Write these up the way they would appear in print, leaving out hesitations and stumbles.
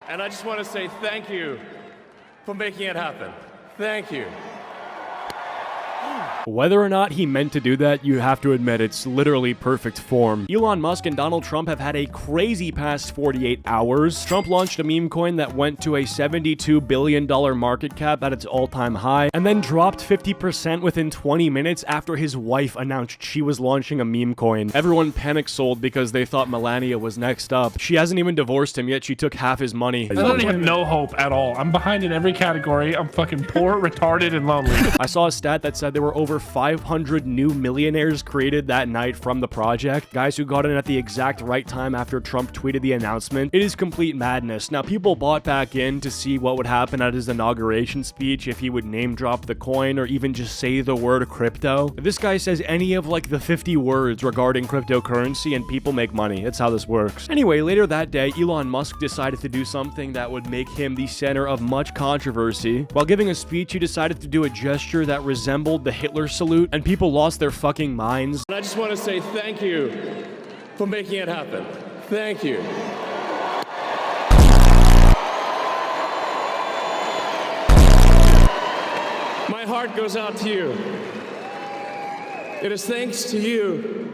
And I just want to say thank you for making it happen. Thank you. Whether or not he meant to do that, you have to admit it's literally perfect form. Elon Musk and Donald Trump have had a crazy past 48 hours. Trump launched a meme coin that went to a $72 billion market cap at its all-time high, and then dropped 50% within 20 minutes after his wife announced she was launching a meme coin. Everyone panic sold because they thought Melania was next up. She hasn't even divorced him yet, she took half his money. I don't have no hope at all. I'm behind in every category. I'm fucking poor, retarded, and lonely. I saw a stat that said there were over 500 new millionaires created that night from the project. Guys who got in at the exact right time after Trump tweeted the announcement. It is complete madness. Now, people bought back in to see what would happen at his inauguration speech if he would name drop the coin or even just say the word crypto. If this guy says any of like the 50 words regarding cryptocurrency and people make money, it's how this works. Anyway, later that day, Elon Musk decided to do something that would make him the center of much controversy. While giving a speech, he decided to do a gesture that resembled the Hitler salute, and people lost their fucking minds. And I just want to say thank you for making it happen. Thank you. My heart goes out to you. It is thanks to you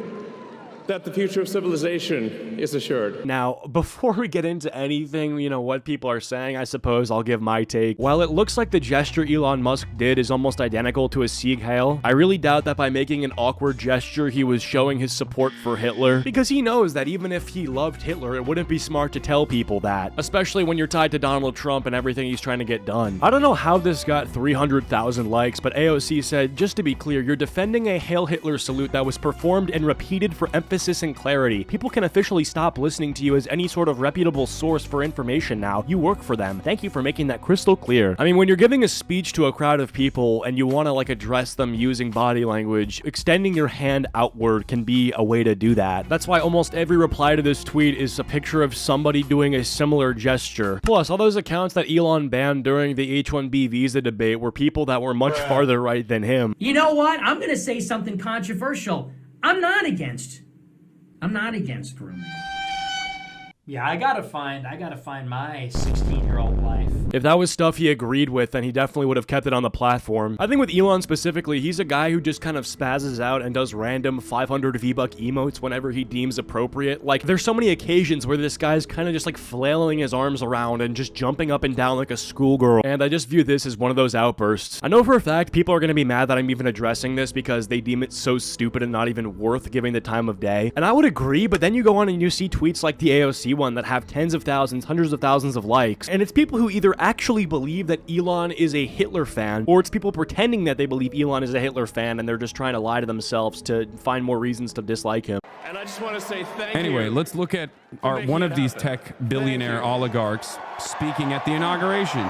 that the future of civilization is assured. Now, before we get into anything, what people are saying, I suppose I'll give my take. While it looks like the gesture Elon Musk did is almost identical to a Sieg Heil, I really doubt that by making an awkward gesture, he was showing his support for Hitler, because he knows that even if he loved Hitler, it wouldn't be smart to tell people that, especially when you're tied to Donald Trump and everything he's trying to get done. I don't know how this got 300,000 likes, but AOC said, just to be clear, you're defending a Hail Hitler salute that was performed and repeated for emphasis and clarity. People can officially stop listening to you as any sort of reputable source for information now. You work for them. Thank you for making that crystal clear. I mean, when you're giving a speech to a crowd of people and you want to address them using body language, extending your hand outward can be a way to do that. That's why almost every reply to this tweet is a picture of somebody doing a similar gesture. Plus, all those accounts that Elon banned during the H-1B visa debate were people that were much farther right than him. You know what? I'm going to say something controversial. I'm not against grooming. Yeah, I gotta find my 16-year-old wife. If that was stuff he agreed with, then he definitely would have kept it on the platform. I think with Elon specifically, he's a guy who just kind of spazzes out and does random 500 V-Buck emotes whenever he deems appropriate. There's so many occasions where this guy's kind of just flailing his arms around and just jumping up and down like a schoolgirl, and I just view this as one of those outbursts. I know for a fact people are gonna be mad that I'm even addressing this because they deem it so stupid and not even worth giving the time of day, and I would agree, but then you go on and you see tweets like the AOC one that have tens of thousands, hundreds of thousands of likes, and it's people who either actually believe that Elon is a Hitler fan, or it's people pretending that they believe Elon is a Hitler fan and they're just trying to lie to themselves to find more reasons to dislike him. And I just want to say thank you. Anyway, let's look at one of these tech billionaire oligarchs speaking at the inauguration.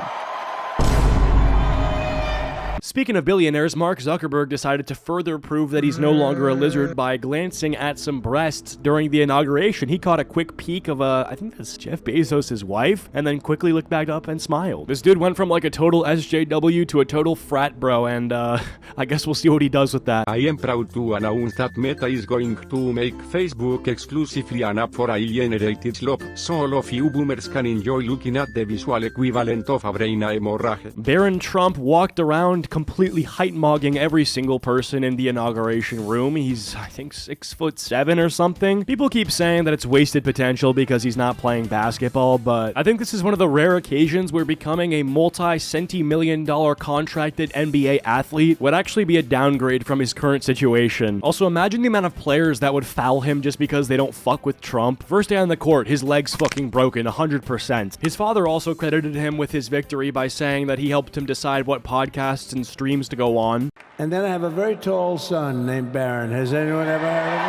Speaking of billionaires, Mark Zuckerberg decided to further prove that he's no longer a lizard by glancing at some breasts during the inauguration. He caught a quick peek of I think that's Jeff Bezos' wife, and then quickly looked back up and smiled. This dude went from a total SJW to a total frat bro, and I guess we'll see what he does with that. I am proud to announce that Meta is going to make Facebook exclusively an app for AI-generated slop, so all of you boomers can enjoy looking at the visual equivalent of a brain hemorrhage. Barron Trump walked around completely height-mogging every single person in the inauguration room. He's, I think, 6'7" or something. People keep saying that it's wasted potential because he's not playing basketball, but I think this is one of the rare occasions where becoming a multi-centi-million-dollar contracted NBA athlete would actually be a downgrade from his current situation. Also, imagine the amount of players that would foul him just because they don't fuck with Trump. First day on the court, his leg's fucking broken, 100%. His father also credited him with his victory by saying that he helped him decide what podcasts and streams to go on. And then I have a very tall son named Barron. Has anyone ever heard of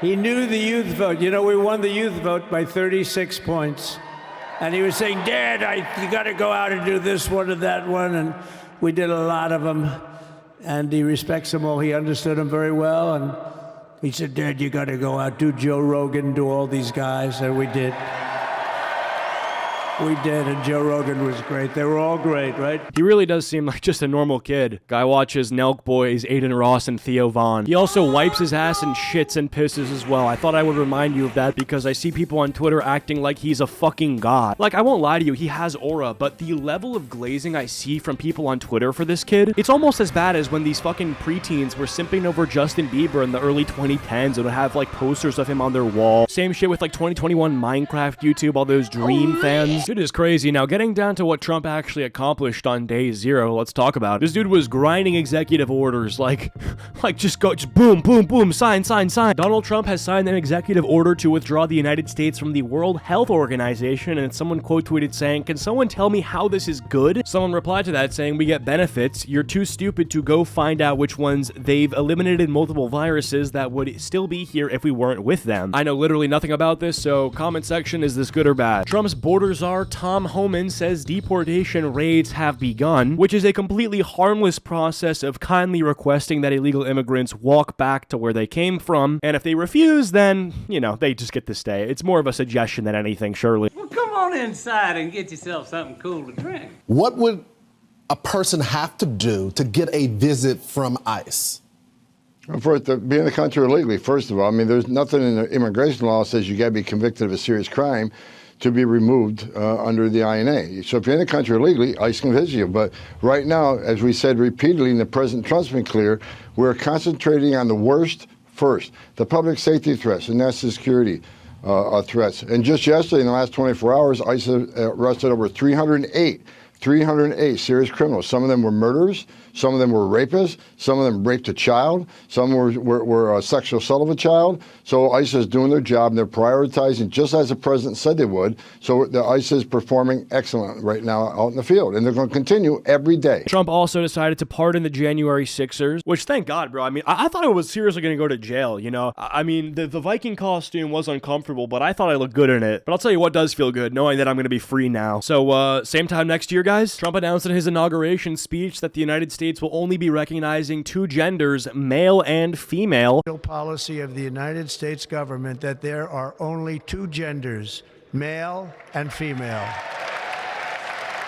him? He knew the youth vote. You know, we won the youth vote by 36 points. And he was saying, Dad, you got to go out and do this one and that one. And we did a lot of them. And he respects them all. He understood them very well. And he said, Dad, you got to go out, do Joe Rogan, do all these guys. And we did. We did, and Joe Rogan was great. They were all great, right? He really does seem like just a normal kid. Guy watches Nelk Boys, Aiden Ross, and Theo Vaughn. He also wipes his ass and shits and pisses as well. I thought I would remind you of that because I see people on Twitter acting like he's a fucking god. Like, I won't lie to you, he has aura, but the level of glazing I see from people on Twitter for this kid, it's almost as bad as when these fucking preteens were simping over Justin Bieber in the early 2010s and would have like posters of him on their wall. Same shit with like 2021 Minecraft YouTube, all those Dream fans. Shit is crazy. Now, getting down to what Trump actually accomplished on day 0, let's talk about it. This dude was grinding executive orders, like just boom, boom, boom, sign, sign, sign. Donald Trump has signed an executive order to withdraw the United States from the World Health Organization, and someone quote tweeted saying, "Can someone tell me how this is good?" Someone replied to that saying, "We get benefits. You're too stupid to go find out which ones. They've eliminated multiple viruses that would still be here if we weren't with them." I know literally nothing about this, so comment section, is this good or bad? Trump's border czar Tom Homan says deportation raids have begun, which is a completely harmless process of kindly requesting that illegal immigrants walk back to where they came from, and if they refuse, then, you know, they just get to stay. It's more of a suggestion than anything, surely. Well, come on inside and get yourself something cool to drink. What would a person have to do to get a visit from ICE? For it to be in the country illegally, first of all, I mean, there's nothing in the immigration law that says you got to be convicted of a serious crime to be removed under the INA. So if you're in the country illegally, ICE can visit you. But right now, as we said repeatedly, and the President Trump's been clear, we're concentrating on the worst first, the public safety threats, the national security threats. And just yesterday, in the last 24 hours, ICE arrested over 308 serious criminals. Some of them were murderers. Some of them were rapists. Some of them raped a child. Some were sexual assault of a child. So ICE is doing their job, and they're prioritizing just as the president said they would. So the ICE is performing excellent right now out in the field, and they're going to continue every day. Trump also decided to pardon the January 6ers, which, thank God, bro. I mean, I thought I was seriously going to go to jail, you know? I mean, the Viking costume was uncomfortable, but I thought I looked good in it. But I'll tell you what does feel good, knowing that I'm going to be free now. So, same time next year, guys, Trump announced in his inauguration speech that the United States will only be recognizing 2 genders, male and female. Policy of the United States government that there are only 2 genders, male and female.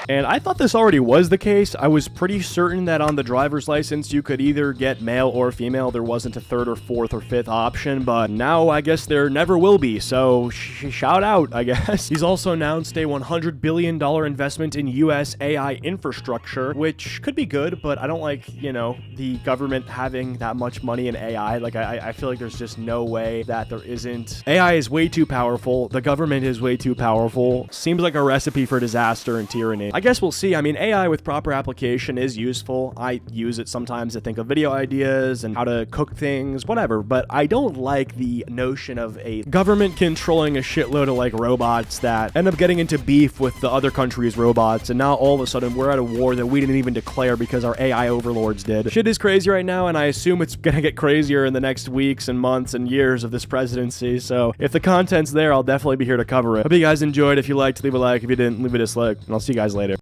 And I thought this already was the case. I was pretty certain that on the driver's license you could either get male or female. There wasn't a 3rd or 4th or 5th option, but now I guess there never will be, so shout out, I guess. He's also announced a $100 billion investment in U.S. AI infrastructure, which could be good, but I don't like, you know, the government having that much money in AI. Like, I feel like there's just no way that there isn't. AI is way too powerful. The government is way too powerful. Seems like a recipe for disaster and tyranny. I guess we'll see. I mean, AI with proper application is useful. I use it sometimes to think of video ideas and how to cook things, whatever, but I don't like the notion of a government controlling a shitload of like robots that end up getting into beef with the other country's robots, and now all of a sudden we're at a war that we didn't even declare because our AI overlords did. Shit is crazy right now, and I assume it's gonna get crazier in the next weeks and months and years of this presidency, so if the content's there, I'll definitely be here to cover it. Hope you guys enjoyed. If you liked, leave a like. If you didn't, leave a dislike, and I'll see you guys later.